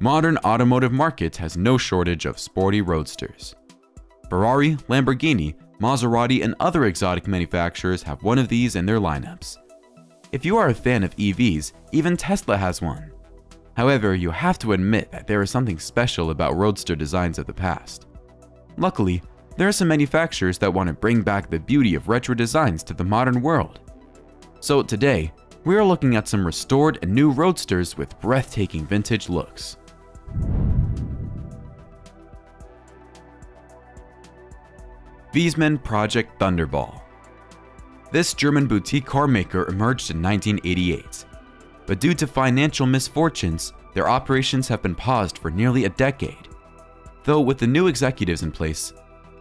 modern automotive market has no shortage of sporty roadsters. Ferrari, Lamborghini, Maserati, and other exotic manufacturers have one of these in their lineups. If you are a fan of EVs, even Tesla has one. However, you have to admit that there is something special about roadster designs of the past. Luckily, there are some manufacturers that want to bring back the beauty of retro designs to the modern world. So today, we are looking at some restored and new roadsters with breathtaking vintage looks. Wiesmann Project Thunderball. This German boutique car maker emerged in 1988, but due to financial misfortunes, their operations have been paused for nearly a decade. Though with the new executives in place,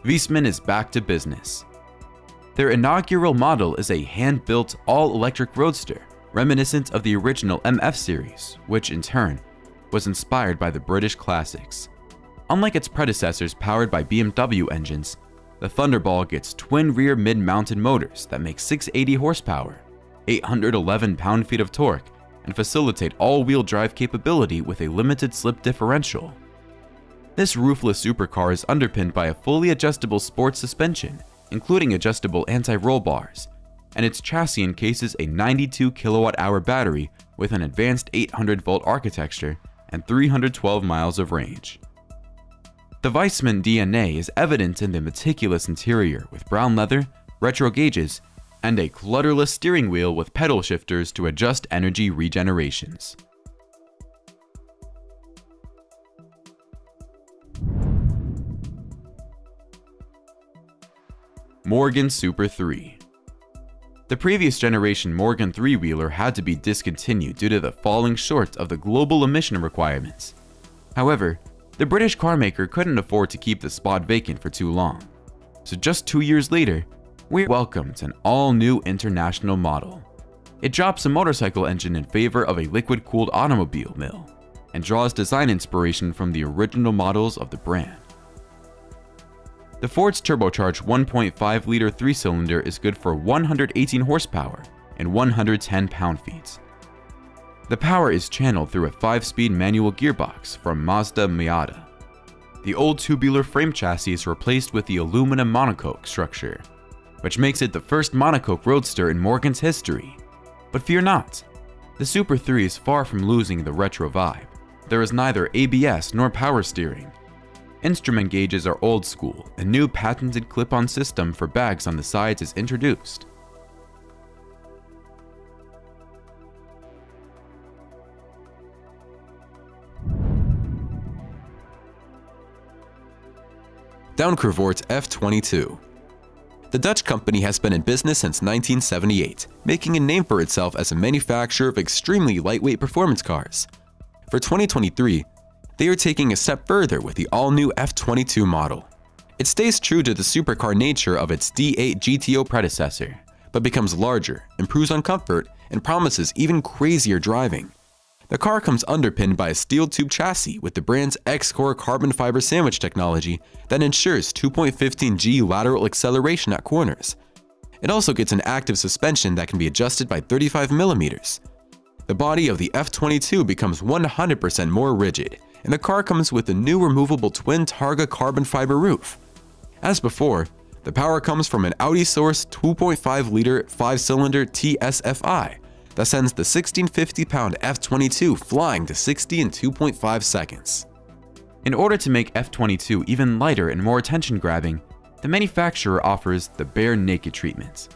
Wiesmann is back to business. Their inaugural model is a hand-built all-electric roadster, reminiscent of the original MF series, which in turn was inspired by the British classics. Unlike its predecessors powered by BMW engines, the Thunderball gets twin rear mid-mounted motors that make 680 horsepower, 811 pound-feet of torque, and facilitate all-wheel drive capability with a limited slip differential. This roofless supercar is underpinned by a fully adjustable sports suspension, including adjustable anti-roll bars, and its chassis encases a 92 kilowatt-hour battery with an advanced 800-volt architecture and 312 miles of range. The Wiesmann DNA is evident in the meticulous interior with brown leather, retro gauges, and a clutterless steering wheel with pedal shifters to adjust energy regenerations. Morgan Super 3. The previous generation Morgan three-wheeler had to be discontinued due to the falling short of the global emission requirements. However, the British carmaker couldn't afford to keep the spot vacant for too long, so just 2 years later, we welcomed an all-new international model. It drops a motorcycle engine in favor of a liquid-cooled automobile mill, and draws design inspiration from the original models of the brand. The Ford's turbocharged 1.5-liter 3-cylinder is good for 118 horsepower and 110 pound-feet. The power is channeled through a 5-speed manual gearbox from Mazda Miata. The old tubular frame chassis is replaced with the aluminum monocoque structure, which makes it the first monocoque roadster in Morgan's history. But fear not, the Super 3 is far from losing the retro vibe. There is neither ABS nor power steering. Instrument gauges are old school, a new patented clip-on system for bags on the sides is introduced. Donkervoort F22. The Dutch company has been in business since 1978, making a name for itself as a manufacturer of extremely lightweight performance cars. For 2023, they are taking a step further with the all-new F22 model. It stays true to the supercar nature of its D8 GTO predecessor, but becomes larger, improves on comfort, and promises even crazier driving. The car comes underpinned by a steel tube chassis with the brand's X-Core carbon fiber sandwich technology that ensures 2.15G lateral acceleration at corners. It also gets an active suspension that can be adjusted by 35mm. The body of the F22 becomes 100% more rigid, and the car comes with a new removable twin Targa carbon fiber roof. As before, the power comes from an Audi-sourced 2.5-liter 5-cylinder TSFI that sends the 1650-pound F22 flying to 60 in 2.5 seconds. In order to make F22 even lighter and more attention-grabbing, the manufacturer offers the bare naked treatment.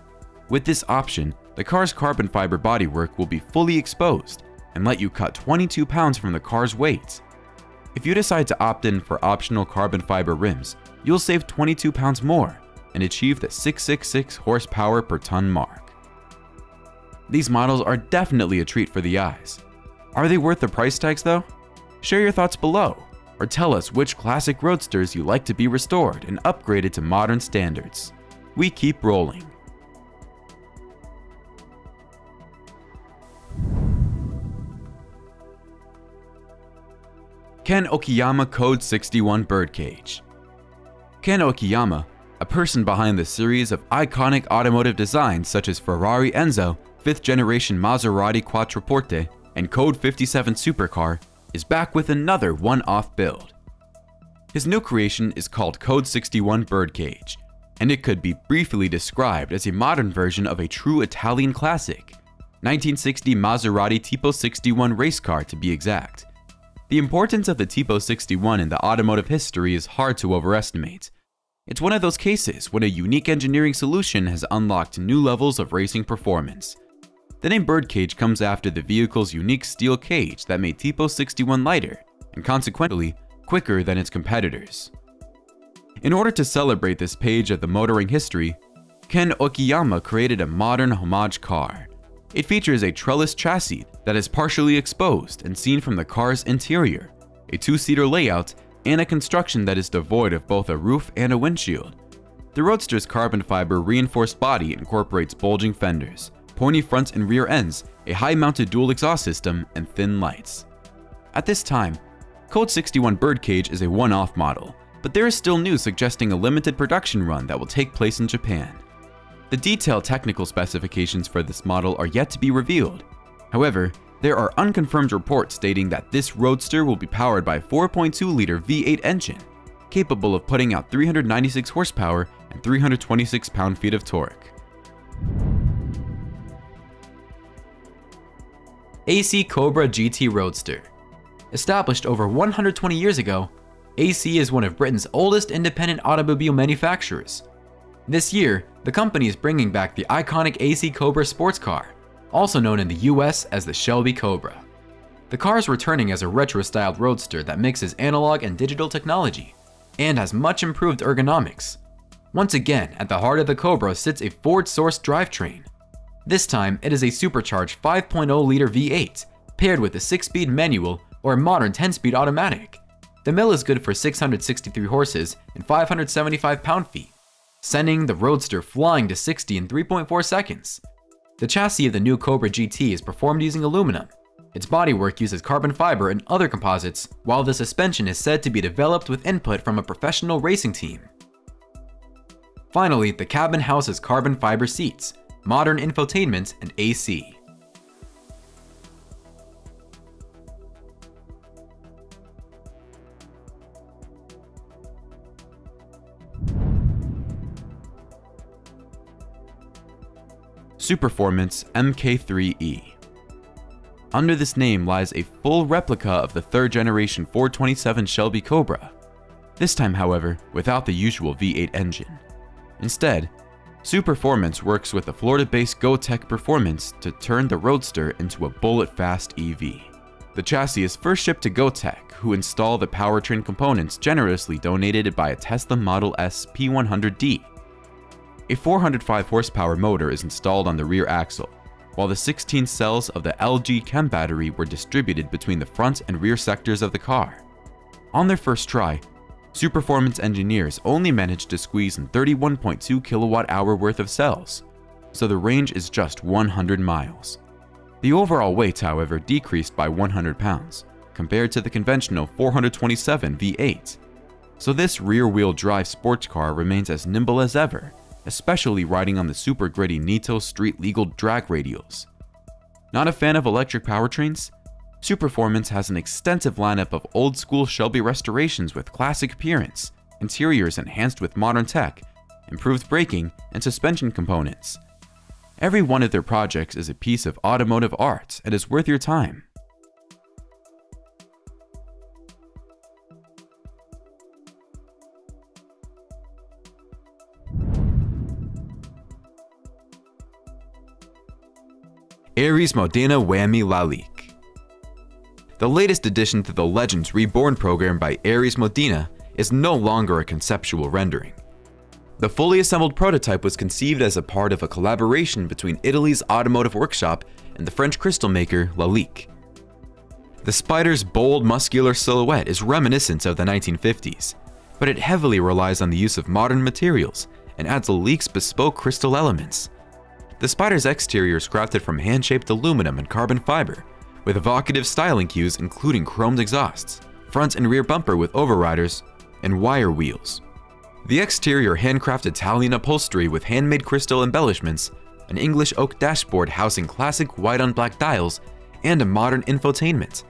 With this option, the car's carbon fiber bodywork will be fully exposed and let you cut 22 pounds from the car's weight. If you decide to opt in for optional carbon fiber rims, you'll save 22 pounds more and achieve the 666 horsepower per ton mark. These models are definitely a treat for the eyes. Are they worth the price tags though? Share your thoughts below, or tell us which classic roadsters you like to be restored and upgraded to modern standards. We keep rolling. Ken Okuyama Code 61 Birdcage. Ken Okuyama, a person behind the series of iconic automotive designs such as Ferrari Enzo, 5th generation Maserati Quattroporte, and Code 57 supercar, is back with another one-off build. His new creation is called Code 61 Birdcage, and it could be briefly described as a modern version of a true Italian classic, 1960 Maserati Tipo 61 race car to be exact. The importance of the Tipo 61 in the automotive history is hard to overestimate. It's one of those cases when a unique engineering solution has unlocked new levels of racing performance. The name Birdcage comes after the vehicle's unique steel cage that made Tipo 61 lighter and consequently quicker than its competitors. In order to celebrate this page of the motoring history, Ken Okuyama created a modern homage car. It features a trellis chassis that is partially exposed and seen from the car's interior, a two-seater layout, and a construction that is devoid of both a roof and a windshield. The Roadster's carbon fiber reinforced body incorporates bulging fenders, pointy front and rear ends, a high-mounted dual exhaust system, and thin lights. At this time, Code 61 Birdcage is a one-off model, but there is still news suggesting a limited production run that will take place in Japan. The detailed technical specifications for this model are yet to be revealed. However, there are unconfirmed reports stating that this Roadster will be powered by a 4.2-liter V8 engine, capable of putting out 396 horsepower and 326 pound-feet of torque. AC Cobra GT Roadster. Established over 120 years ago, AC is one of Britain's oldest independent automobile manufacturers. This year, the company is bringing back the iconic AC Cobra sports car, also known in the US as the Shelby Cobra. The car is returning as a retro-styled roadster that mixes analog and digital technology, and has much improved ergonomics. Once again, at the heart of the Cobra sits a Ford-sourced drivetrain. This time, it is a supercharged 5.0-liter V8, paired with a 6-speed manual or a modern 10-speed automatic. The mill is good for 663 horses and 575 pound-feet, sending the Roadster flying to 60 in 3.4 seconds. The chassis of the new Cobra GT is performed using aluminum. Its bodywork uses carbon fiber and other composites, while the suspension is said to be developed with input from a professional racing team. Finally, the cabin houses carbon fiber seats, modern infotainment, and AC. Superformance MKIII E. Under this name lies a full replica of the third-generation 427 Shelby Cobra, this time, however, without the usual V8 engine. Instead, Superformance works with the Florida-based GoTech Performance to turn the Roadster into a bullet-fast EV. The chassis is first shipped to GoTech, who install the powertrain components generously donated by a Tesla Model S P100D. A 405 horsepower motor is installed on the rear axle, while the 16 cells of the LG Chem battery were distributed between the front and rear sectors of the car. On their first try, Superformance engineers only managed to squeeze in 31.2 kilowatt-hour worth of cells, so the range is just 100 miles. The overall weight, however, decreased by 100 pounds, compared to the conventional 427 V8. So this rear-wheel drive sports car remains as nimble as ever, especially riding on the super gritty Nito street legal drag radials. Not a fan of electric powertrains? Superformance has an extensive lineup of old-school Shelby restorations with classic appearance, interiors enhanced with modern tech, improved braking, and suspension components. Every one of their projects is a piece of automotive art and is worth your time. Aries Modena Wami Lalique. The latest addition to the Legends Reborn program by Aries Modena is no longer a conceptual rendering. The fully assembled prototype was conceived as a part of a collaboration between Italy's automotive workshop and the French crystal maker Lalique. The Spider's bold, muscular silhouette is reminiscent of the 1950s, but it heavily relies on the use of modern materials and adds Lalique's bespoke crystal elements. The Spider's exterior is crafted from hand-shaped aluminum and carbon fiber, with evocative styling cues including chromed exhausts, front and rear bumper with overriders, and wire wheels. The exterior handcrafted Italian upholstery with handmade crystal embellishments, an English oak dashboard housing classic white on black dials, and a modern infotainment.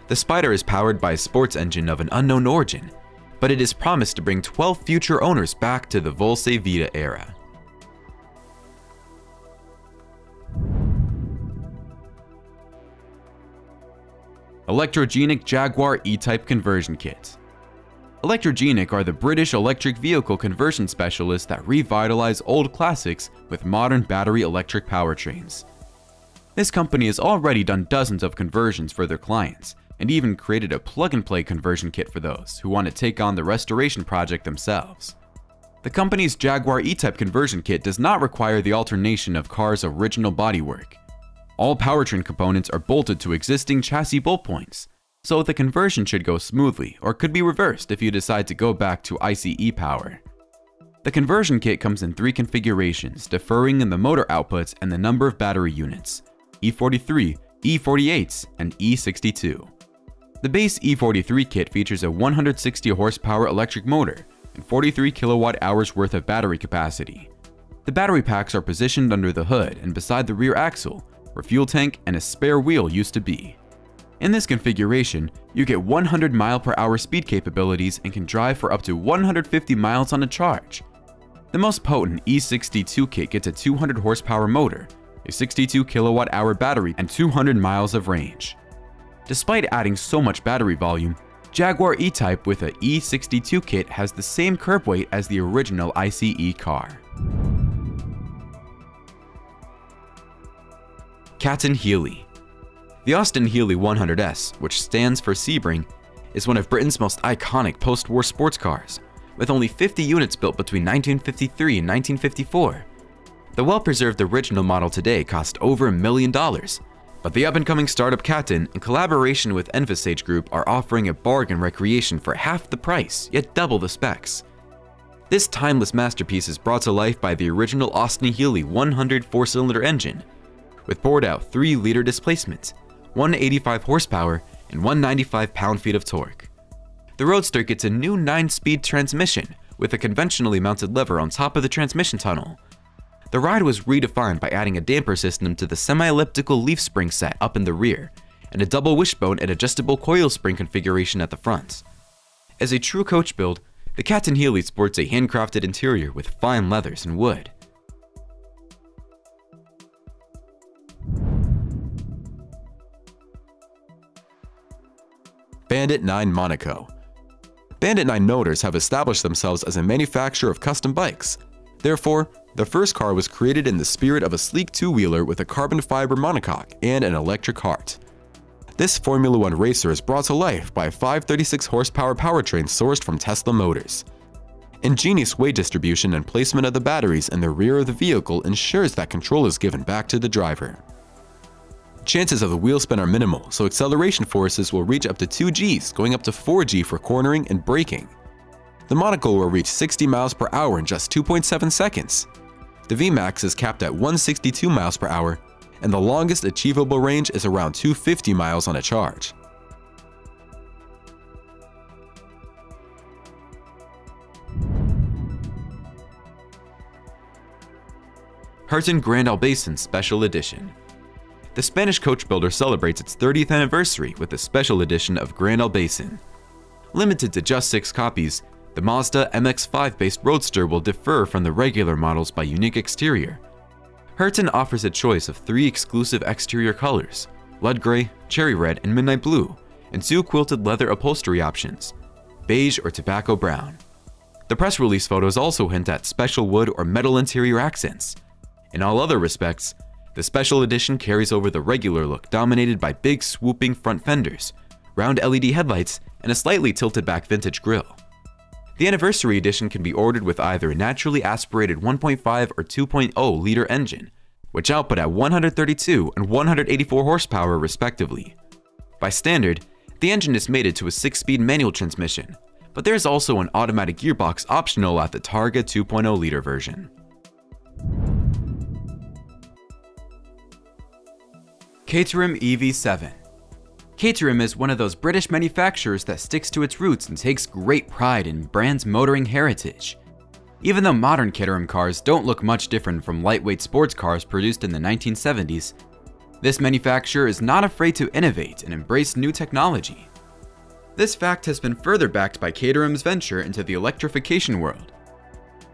The Spider is powered by a sports engine of an unknown origin, but it is promised to bring 12 future owners back to the Volse Vita era. Electrogenic Jaguar E-Type Conversion Kit. Electrogenic are the British electric vehicle conversion specialists that revitalize old classics with modern battery electric powertrains. This company has already done dozens of conversions for their clients, and even created a plug-and-play conversion kit for those who want to take on the restoration project themselves. The company's Jaguar E-Type conversion kit does not require the alternation of car's original bodywork. All powertrain components are bolted to existing chassis bolt points, so the conversion should go smoothly or could be reversed if you decide to go back to ICE power. The conversion kit comes in 3 configurations, differing in the motor outputs and the number of battery units: E43, E48, and E62. The base E43 kit features a 160 horsepower electric motor and 43 kilowatt-hours worth of battery capacity. The battery packs are positioned under the hood and beside the rear axle, where fuel tank and a spare wheel used to be. In this configuration, you get 100 mph speed capabilities and can drive for up to 150 miles on a charge. The most potent E62 kit gets a 200 horsepower motor, a 62 kilowatt-hour battery, and 200 miles of range. Despite adding so much battery volume, Jaguar E-Type with a E62 kit has the same curb weight as the original ICE car. Caton Healey. The Austin Healey 100S, which stands for Sebring, is one of Britain's most iconic post-war sports cars, with only 50 units built between 1953 and 1954. The well-preserved original model today cost over $1 million, but the up-and-coming startup Caton, in collaboration with Envisage Group, are offering a bargain recreation for half the price, yet double the specs. This timeless masterpiece is brought to life by the original Austin Healey 100 4-cylinder engine, with bored-out 3-liter displacement, 185 horsepower, and 195 pound-feet of torque. The Roadster gets a new 9-speed transmission with a conventionally mounted lever on top of the transmission tunnel. The ride was redefined by adding a damper system to the semi-elliptical leaf spring set up in the rear, and a double wishbone and adjustable coil spring configuration at the front. As a true coach build, the Caton Healey sports a handcrafted interior with fine leathers and wood. Bandit 9 Monaco. Bandit 9 Motors have established themselves as a manufacturer of custom bikes. Therefore, the first car was created in the spirit of a sleek two-wheeler with a carbon fiber monocoque and an electric heart. This Formula One racer is brought to life by a 536 horsepower powertrain sourced from Tesla Motors. Ingenious weight distribution and placement of the batteries in the rear of the vehicle ensures that control is given back to the driver. Chances of the wheel spin are minimal, so acceleration forces will reach up to 2 Gs, going up to 4 G for cornering and braking. The Monaco will reach 60 miles per hour in just 2.7 seconds. The VMAX is capped at 162 miles per hour, and the longest achievable range is around 250 miles on a charge. Hurtan Grand Albaycin Special Edition. The Spanish coach builder celebrates its 30th anniversary with a special edition of Grand Albaycin. Limited to just 6 copies, the Mazda MX-5-based Roadster will differ from the regular models by unique exterior. Hurtan offers a choice of 3 exclusive exterior colors: blood gray, cherry red, and midnight blue, and 2 quilted leather upholstery options: beige or tobacco brown. The press release photos also hint at special wood or metal interior accents. In all other respects, the special edition carries over the regular look dominated by big swooping front fenders, round LED headlights, and a slightly tilted back vintage grille. The anniversary edition can be ordered with either a naturally aspirated 1.5 or 2.0 liter engine, which output at 132 and 184 horsepower respectively. By standard, the engine is mated to a 6-speed manual transmission, but there is also an automatic gearbox optional at the Targa 2.0 liter version. Caterham EV Seven. Caterham is one of those British manufacturers that sticks to its roots and takes great pride in brand's motoring heritage. Even though modern Caterham cars don't look much different from lightweight sports cars produced in the 1970s, This manufacturer is not afraid to innovate and embrace new technology. This fact has been further backed by Caterham's venture into the electrification world.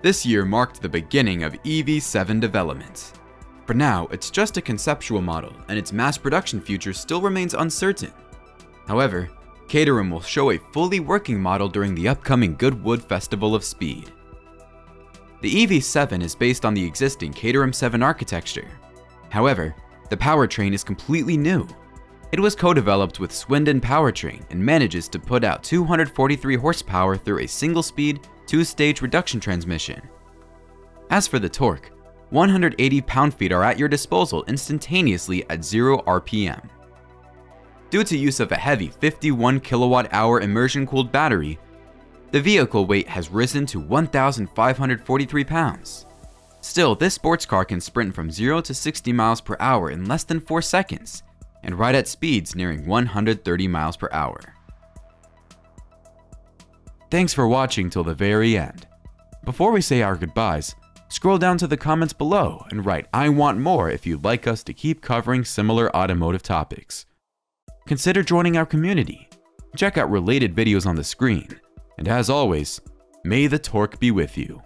This year marked the beginning of EV Seven development. For now, it's just a conceptual model, and its mass production future still remains uncertain. However, Caterham will show a fully working model during the upcoming Goodwood Festival of Speed. The EV7 is based on the existing Caterham 7 architecture. However, the powertrain is completely new. It was co-developed with Swindon Powertrain and manages to put out 243 horsepower through a single-speed, two-stage reduction transmission. As for the torque, 180 pound-feet are at your disposal instantaneously at 0 RPM. Due to use of a heavy 51 kilowatt-hour immersion-cooled battery, the vehicle weight has risen to 1,543 pounds. Still, this sports car can sprint from 0 to 60 miles per hour in less than 4 seconds, and ride at speeds nearing 130 miles per hour. Thanks for watching till the very end. Before we say our goodbyes, scroll down to the comments below and write "I want more" if you'd like us to keep covering similar automotive topics. Consider joining our community. Check out related videos on the screen. And as always, may the torque be with you.